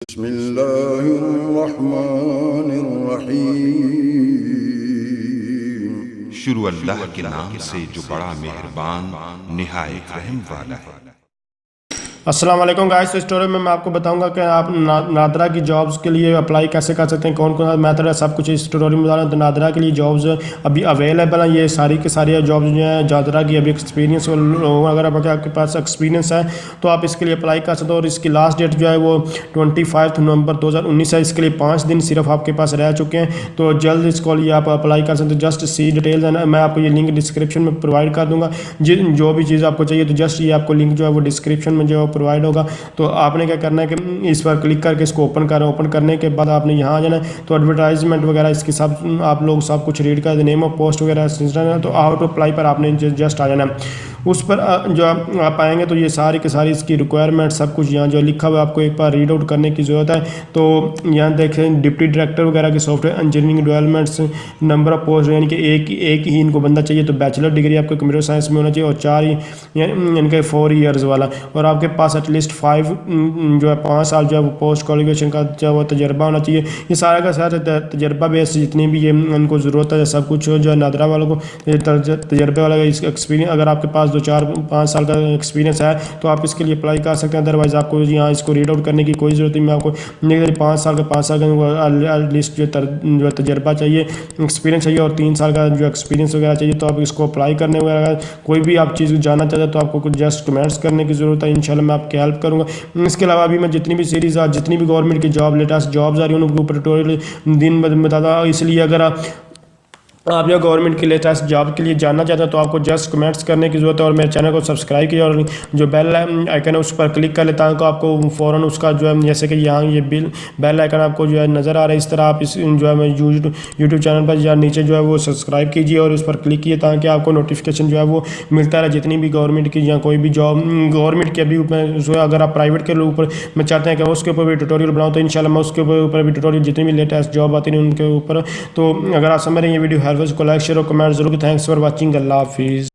बिस्मिल्लाहिर्रहमानिर्रहीम। शुरू अल्लाह के नाम से जो बड़ा मेहरबान निहायत रहम वाला है। अस्सलाम वालेकुम गाइस। इस स्टोरी में मैं आपको बताऊंगा कि आप नादरा की जॉब्स के लिए अप्लाई कैसे कर सकते हैं, कौन कौन सा मेथड है, सब कुछ इस स्टोरी में बता रहा हूं। तो नादरा के लिए जॉब्स अभी अवेलेबल हैं, ये सारी की सारी जॉब्स जो हैं नादरा की अभी एक्सपीरियंस, अगर आपके पास एक्सपीरियंस है तो आप इसके लिए अप्लाई कर सकते हो। और इसकी लास्ट डेट जो है वो 25 नवंबर 2019 है। इसके लिए 5 दिन सिर्फ आपके पास रह चुके हैं, तो जल्द इसको लिए आप अप्लाई कर सकते हो। जस्ट सी डिटेल्स है ना, मैं आपको ये लिंक डिस्क्रिप्शन में प्रोवाइड कर दूंगा। जो भी चीज़ आपको चाहिए तो जस्ट ये आपको लिंक जो है वो डिस्क्रिप्शन में जो प्रोवाइड होगा। तो आपने क्या करना है कि इस पर क्लिक करके इसको ओपन करें। ओपन करने के बाद आपने यहाँ आ जाना है, तो एडवर्टाइजमेंट वगैरह इसकी सब आप लोग सब कुछ रीड कर, नेम ऑफ पोस्ट वगैरह, तो आउट अप्लाई पर आपने जस्ट आ जाना है। उस पर जो आप आएंगे तो ये सारी की सारी इसकी रिक्वायरमेंट सब कुछ यहाँ जो लिखा हुआ है आपको एक बार रीड आउट करने की ज़रूरत है। तो यहाँ देखें डिप्टी डायरेक्टर वगैरह के software engineering developments, number of post यानी कि एक ही इनको बंदा चाहिए। तो बैचलर डिग्री आपको कंप्यूटर साइंस में होना चाहिए और 4 इनके 4 ईयर्स वाला, और आपके पास एटलीस्ट 5 साल जो है वो पोस्ट क्वालिफिकेशन का जो वो तजर्बा होना चाहिए। ये सारा का सारा तजर्बा बेस जितनी भी ये इनको ज़रूरत है सब कुछ जो है नादरा वालों को तजर्बे वाला इस एक्सपीरियंस, अगर आपके पास 2-4-5 साल का एक्सपीरियंस है तो आप इसके लिए अप्लाई कर सकते हैं। अदरवाइज़ आपको यहाँ इसको रीड आउट करने की कोई ज़रूरत नहीं। मैं आपको 5 साल का लिस्ट जो तजर्बा चाहिए, एक्सपीरियंस चाहिए, और 3 साल का जो एक्सपीरियंस वगैरह चाहिए। तो आप इसको अप्लाई करने वगैरह कोई भी आप चीज़ जानना चाहते हैं तो आपको कुछ जस्ट कमेंट्स करने की ज़रूरत है। इंशाल्लाह मैं आपकी हेल्प करूँगा। इसके अलावा अभी मैं जितनी भी सीरीज़ जितनी भी गवर्नमेंट की जॉब लेटेस्ट जॉब्स आ रही हैं उनके ऊपर ट्यूटोरियल दिन बताता। इसलिए अगर आप जो गवर्नमेंट की लेटेस्ट जॉब के लिए जानना चाहते हैं तो आपको जस्ट कमेंट्स करने की ज़रूरत है, और मेरे चैनल को सब्सक्राइब कीजिए और जो बेल आइकन है उस पर क्लिक कर लेता हूँ तो आपको फ़ौरन उसका जो है, जैसे कि यहाँ ये बेल आइकन आपको जो है नज़र आ रहा है, इस तरह आप इस जो है यूट्यूब चैनल पर या नीचे जो है वो सब्सक्राइब कीजिए और उस पर क्लिक कीजिए ताकि आपको नोटिफिकेशन जो है वो मिलता रहे। जितनी भी गवर्नमेंट की या कोई भी जॉब गवर्नमेंट के अभी अगर आप प्राइवेट के ऊपर में चाहते हैं कि उसके ऊपर भी ट्यूटोरियल बनाओ तो इंशाल्लाह मैं उसके ऊपर भी ट्यूटोरियल जितनी भी लेटेस्ट जॉब आती है उनके ऊपर। तो अगर आप समझ रहे हैं ये वीडियो हेल्पफुल को लाइक शेयर और कमेंट जरूर। Thanks for watching. अल्लाह हाफिज़।